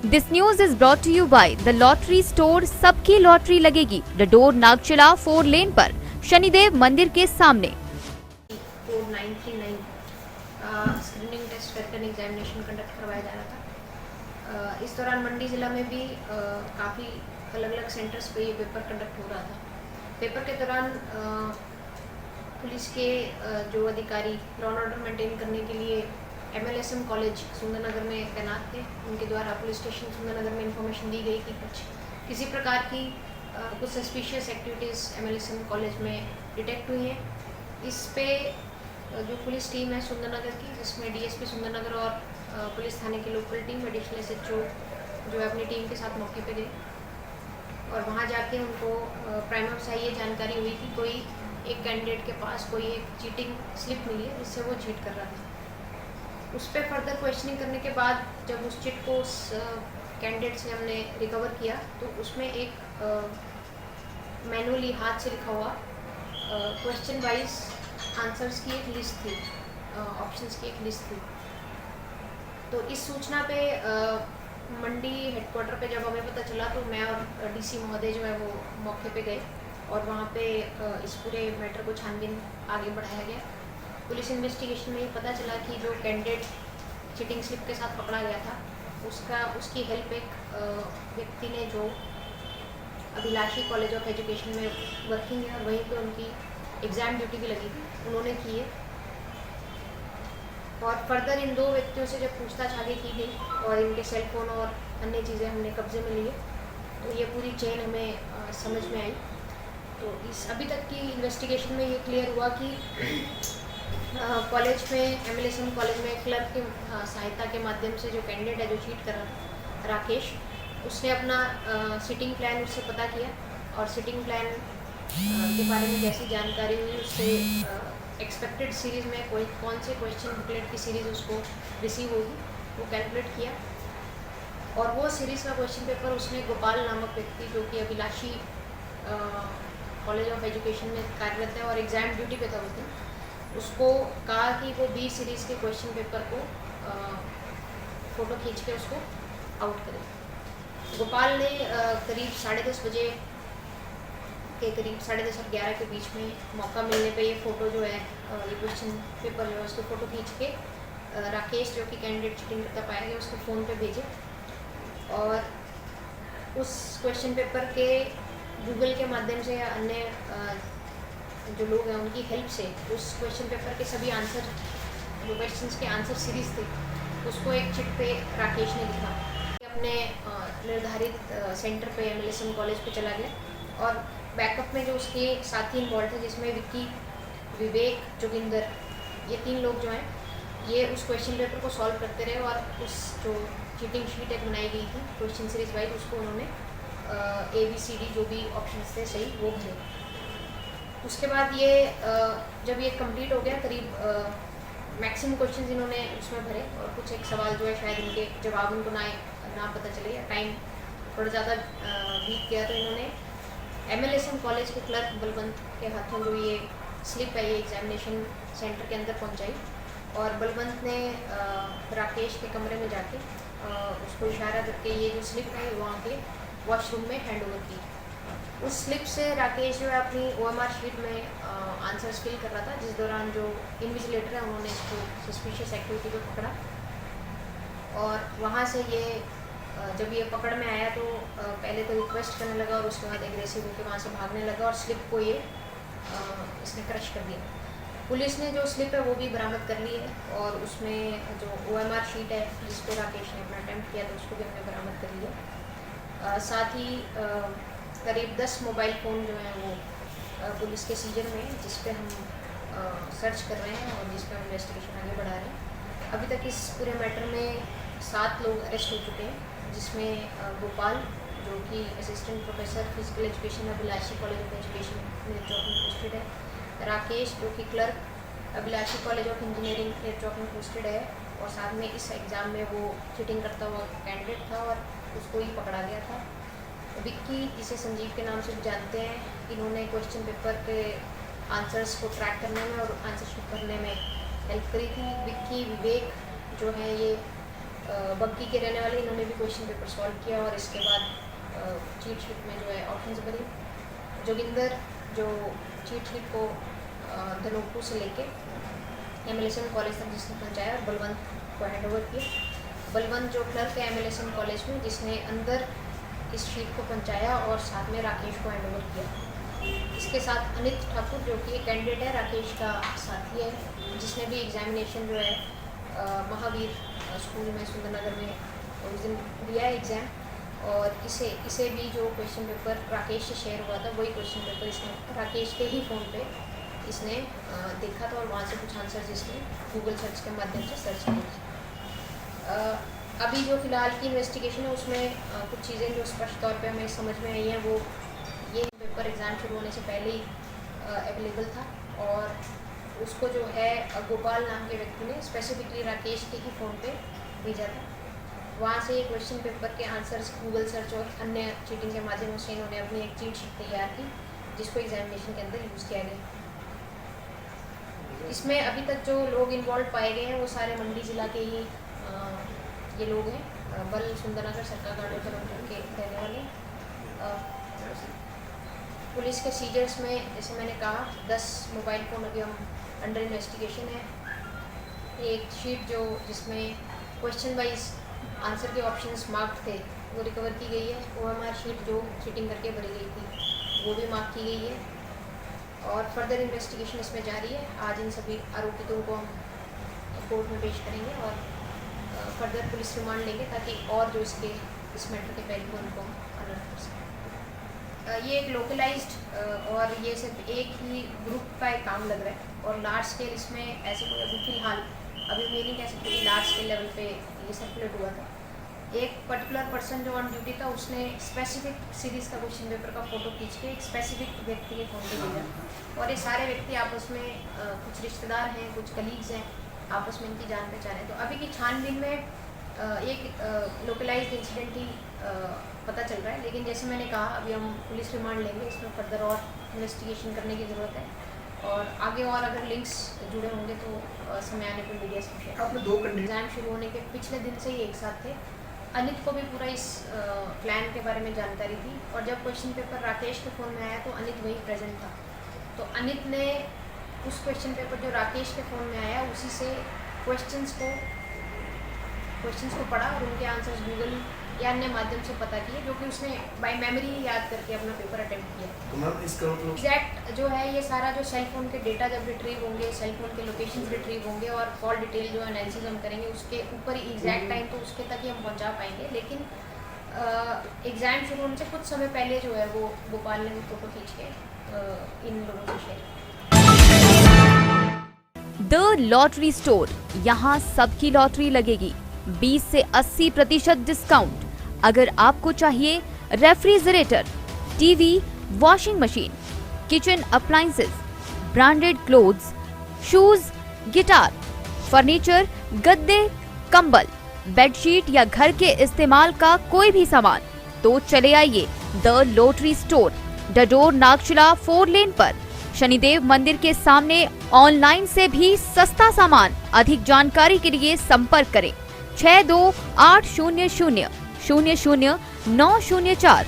This news is brought to you by the lottery store. सबकी lottery लगेगी। डडोर नागचला 4 लेन पर शनिदेव मंदिर के सामने। 4939 स्क्रीनिंग टेस्ट करके एग्जामिनेशन कंडक्ट करवाया जा रहा था। इस दौरान मंडी ज़िला में भी काफ़ी अलग अलग सेंटर्स पे ये पेपर कंडक्ट हो रहा था। पेपर के दौरान पुलिस के जो अधिकारी लॉ एंड ऑर्डर मेंटेन करने के लिए MLSM कॉलेज सुंदरनगर में तैनात थे। उनके द्वारा पुलिस स्टेशन सुंदरनगर में इंफॉर्मेशन दी गई कि किसी प्रकार की कुछ सस्पिशियस एक्टिविटीज़ MLSM कॉलेज में डिटेक्ट हुई हैं। इस पे जो पुलिस टीम है सुंदरनगर की, जिसमें DSP सुंदरनगर और पुलिस थाने की लोकल टीम एडिशनल SHO जो है अपनी टीम के साथ मौके पे गए और वहाँ जाके उनको प्राइमा फेसी ये जानकारी हुई कि कोई एक कैंडिडेट के पास कोई एक चीटिंग स्लिप मिली है जिससे वो चीट कर रहा था। उस पर फर्दर क्वेश्चनिंग करने के बाद जब उस चिट को उस कैंडिडेट से हमने रिकवर किया तो उसमें एक मैनुअली हाथ से लिखा हुआ क्वेश्चन वाइज आंसर्स की एक लिस्ट थी, ऑप्शंस की एक लिस्ट थी। तो इस सूचना पे मंडी हेडक्वार्टर पे जब हमें पता चला तो मैं और DC महोदय जो है वो मौके पे गए और वहाँ पे इस पूरे मैटर को छानबीन आगे बढ़ाया गया। पुलिस इन्वेस्टिगेशन में ये पता चला कि जो कैंडिडेट चीटिंग स्लिप के साथ पकड़ा गया था उसकी हेल्प एक व्यक्ति ने जो अभिलाषी कॉलेज ऑफ एजुकेशन में वर्किंग है और वहीं पे उनकी एग्ज़ाम ड्यूटी भी लगी थी, उन्होंने की है। और फर्दर इन दो व्यक्तियों से जब पूछताछ आगे की गई और इनके सेलफोन और अन्य चीज़ें हमने कब्जे में लिए तो ये पूरी चेन हमें समझ में आई। तो इस अभी तक की इन्वेस्टिगेशन में ये क्लियर हुआ कि कॉलेज में MLSM कॉलेज में क्लर्क की सहायता के माध्यम से जो कैंडिडेट है जो चीट कर रहा था राकेश, उसने अपना सिटिंग प्लान उससे पता किया और सिटिंग प्लान के बारे में जैसी जानकारी हुई उससे एक्सपेक्टेड सीरीज़ में कौन से क्वेश्चन बुकलेट की सीरीज़ उसको रिसीव होगी वो कैलकुलेट किया और वो सीरीज़ का क्वेश्चन पेपर उसने गोपाल नामक व्यक्ति जो कि अभिलाषी कॉलेज ऑफ एजुकेशन में कार्यरत है और एग्ज़ाम ड्यूटी पे था उस दिन, उसको कहा कि वो B सीरीज़ के क्वेश्चन पेपर को फ़ोटो खींच के उसको आउट करे। गोपाल ने करीब 10:30 बजे के करीब 10:30 और 11 के बीच में मौका मिलने पे ये फ़ोटो जो है ये क्वेश्चन पेपर जो है उसको फ़ोटो खींच के राकेश जो कि कैंडिडेट चीटिंग करता पाया गया उसको फ़ोन पे भेजे और उस क्वेश्चन पेपर के गूगल के माध्यम से या अन्य जो लोग हैं उनकी हेल्प से उस क्वेश्चन पेपर के सभी आंसर जो क्वेश्चंस के आंसर सीरीज़ थे उसको एक चिट पे राकेश ने लिखा, अपने निर्धारित सेंटर पे MLSM कॉलेज पे चला गया और बैकअप में जो उसके साथी इन्वॉल्व थे जिसमें विक्की, विवेक, जोगिंदर ये 3 लोग जो हैं ये उस क्वेश्चन पेपर को सॉल्व करते रहे और उस जो चीटिंग शीट एक बनाई गई थी क्वेश्चन सीरीज वाइज उसको उन्होंने ABCD जो भी ऑप्शन थे सही वो भरे। उसके बाद ये जब ये कंप्लीट हो गया करीब मैक्सिमम क्वेश्चन इन्होंने उसमें भरे और कुछ एक सवाल जो है शायद इनके जवाब उनको ना पता चले या टाइम थोड़ा ज़्यादा बीत गया तो इन्होंने MLSM कॉलेज के क्लर्क बलवंत के हाथों जो ये स्लिप है ये एग्जामिनेशन सेंटर के अंदर पहुंचाई और बलवंत ने राकेश के कमरे में जाके उसको इशारा करके ये जो स्लिप है वहाँ के वॉशरूम में हैंड ओवर की। उस स्लिप से राकेश जो है अपनी OMR शीट में आंसर्स फिल कर रहा था जिस दौरान जो इन्विजिलेटर है उन्होंने इसको सस्पिशियस एक्टिविटी को पकड़ा और वहाँ से ये जब ये पकड़ में आया तो पहले तो रिक्वेस्ट करने लगा और उसके बाद एग्रेसिव होकर वहाँ से भागने लगा और स्लिप को ये इसने क्रश कर दिया। पुलिस ने जो स्लिप है वो भी बरामद कर ली है और उसमें जो OMR शीट है जिस पर राकेश ने अपना अटैम्प्ट किया तो उसको भी हमने बरामद कर लिया। साथ ही करीब 10 मोबाइल फ़ोन जो हैं वो पुलिस के सीजन में जिस पे हम सर्च कर रहे हैं और जिस पे हम इन्वेस्टिगेशन आगे बढ़ा रहे हैं। अभी तक इस पूरे मैटर में 7 लोग अरेस्ट हो चुके हैं जिसमें गोपाल जो कि assistant professor physical education Abhilashi College of Education में पोस्टेड है, राकेश जो कि clerk Abhilashi College of Engineering Chowk में पोस्टेड है और साथ में इस एग्ज़ाम में वो चीटिंग करता हुआ कैंडिडेट था और उसको ही पकड़ा गया था। विक्की जिसे संजीव के नाम से भी जानते हैं, इन्होंने क्वेश्चन पेपर के आंसर्स को ट्रैक करने में और आंसर शीट करने में हेल्प करी थी। विक्की, विवेक जो है ये बग्गी के रहने वाले, इन्होंने भी क्वेश्चन पेपर सॉल्व किया और इसके बाद चीट शीट में जो है ऑप्शंस बनी। जोगिंदर जो चीट शीट को धनोटू से लेके MLSM कॉलेज तक जिसने पहुँचाया और बलवंत को हैंड ओवर किया। बलवंत जो क्लर्क है MLSM कॉलेज में, जिसने अंदर इस शीट को पहुँचाया और साथ में राकेश को हैंड ओवर किया। इसके साथ अनित ठाकुर जो कि एक कैंडिडेट है, राकेश का साथी है, जिसने भी एग्जामिनेशन जो है महावीर स्कूल में सुंदरनगर में उस दिन दिया है एग्ज़ाम, और इसे भी जो क्वेश्चन पेपर राकेश से शेयर हुआ था वही क्वेश्चन पेपर इसने राकेश के ही फ़ोन पे इसने देखा था और वहाँ से कुछ आंसर इसने गूगल सर्च के माध्यम से सर्च किए। अभी जो फ़िलहाल की इन्वेस्टिगेशन है उसमें कुछ चीज़ें जो स्पष्ट तौर पे हमें समझ में आई हैं, वो ये पेपर एग्ज़ाम शुरू होने से पहले ही अवेलेबल था और उसको जो है गोपाल नाम के व्यक्ति ने स्पेसिफिकली राकेश के ही फ़ोन पे भेजा था। वहाँ से क्वेश्चन पेपर के आंसर्स गूगल सर्च और अन्य चीटिंग के माध्यम से इन्होंने अपनी एक चीट शीट तैयार की, जिसको एग्जामिनेशन के अंदर यूज़ किया गया। इसमें अभी तक जो लोग इन्वॉल्व पाए गए हैं वो सारे मंडी ज़िला के ही ये लोग हैं। बल सुंदरनगर सरकार गार्ड के रहने वाले। पुलिस के सीजर्स में जैसे मैंने कहा 10 मोबाइल फ़ोन अभी हम अंडर इन्वेस्टिगेशन है। एक शीट जो जिसमें क्वेश्चन वाइज आंसर के ऑप्शंस मार्क्ड थे वो रिकवर की गई है। OMR शीट जो चीटिंग करके भरी गई थी वो भी मार्क की गई है और फर्दर इन्वेस्टिगेशन इसमें जारी है। आज इन सभी आरोपितों को हम कोर्ट में पेश करेंगे और फर्दर पुलिस रिमांड लेंगे ताकि और जो इस मैटर के पहलू को उनको अलर्ट कर सकें। ये एक लोकलाइज्ड और ये सिर्फ एक ही ग्रुप का एक काम लग रहा है और लार्ज स्केल इसमें ऐसे कोई अभी फ़िलहाल अभी मैं नहीं कह सकती कि लार्ज स्केल लेवल पे ये सर्कुलेट हुआ था। एक पर्टिकुलर पर्सन जो ऑन ड्यूटी था उसने स्पेसिफिक सीरीज़ का क्वेश्चन पेपर का फ़ोटो खींच के एक स्पेसिफिक व्यक्ति के फ़ोन पे भेजा और ये सारे व्यक्ति आपस में कुछ रिश्तेदार हैं, कुछ कलीग्स हैं, आपस में इनकी जान पहचान है। तो अभी की छानबीन में एक लोकलाइज्ड इंसिडेंट ही पता चल रहा है, लेकिन जैसे मैंने कहा अभी हम पुलिस रिमांड लेंगे, इसमें फर्दर और इन्वेस्टिगेशन करने की ज़रूरत है और आगे और अगर लिंक्स जुड़े होंगे तो समय आने पर मीडिया से शेयर। आपने 2 कैंडिडेट एग्ज़ाम शुरू होने के पिछले दिन से ही एक साथ थे। अनित को भी पूरा इस प्लान के बारे में जानकारी थी और जब क्वेश्चन पेपर राकेश के फ़ोन में आया तो अनित वहीं प्रेजेंट था। तो अनित ने उस क्वेश्चन पेपर जो राकेश के फ़ोन में आया उसी से क्वेश्चंस को पढ़ा और उनके आंसर्स गूगल या अन्य माध्यम से पता किए, जो कि उसने बाय मेमोरी याद करके अपना पेपर अटेम्प्ट किया। तो मैम इसका मतलब एग्जैक्ट जो है ये सारा जो सेल फोन के डेटा जब रिट्रीव होंगे, सेल फोन के लोकेशन रिट्रीव होंगे और कॉल डिटेल जो एनालिसिस हम करेंगे उसके ऊपर ही एग्जैक्ट टाइम तो उसके तक ही हम पहुंचा पाएंगे। लेकिन एग्ज़ाम शुरू होने से कुछ समय पहले जो है वो गोपाल ने फोटो खींच के इन लोगों से शेयर। द लॉटरी स्टोर, यहाँ सबकी लॉटरी लगेगी। 20 से 80% डिस्काउंट। अगर आपको चाहिए refrigerator, TV, washing machine, kitchen appliances, branded clothes, shoes, guitar, furniture, गद्दे, कंबल, बेडशीट या घर के इस्तेमाल का कोई भी सामान, तो चले आइए द लॉटरी स्टोर, डडोर नागशिला 4 लेन पर, शनिदेव मंदिर के सामने। ऑनलाइन से भी सस्ता सामान। अधिक जानकारी के लिए संपर्क करें 6280000904।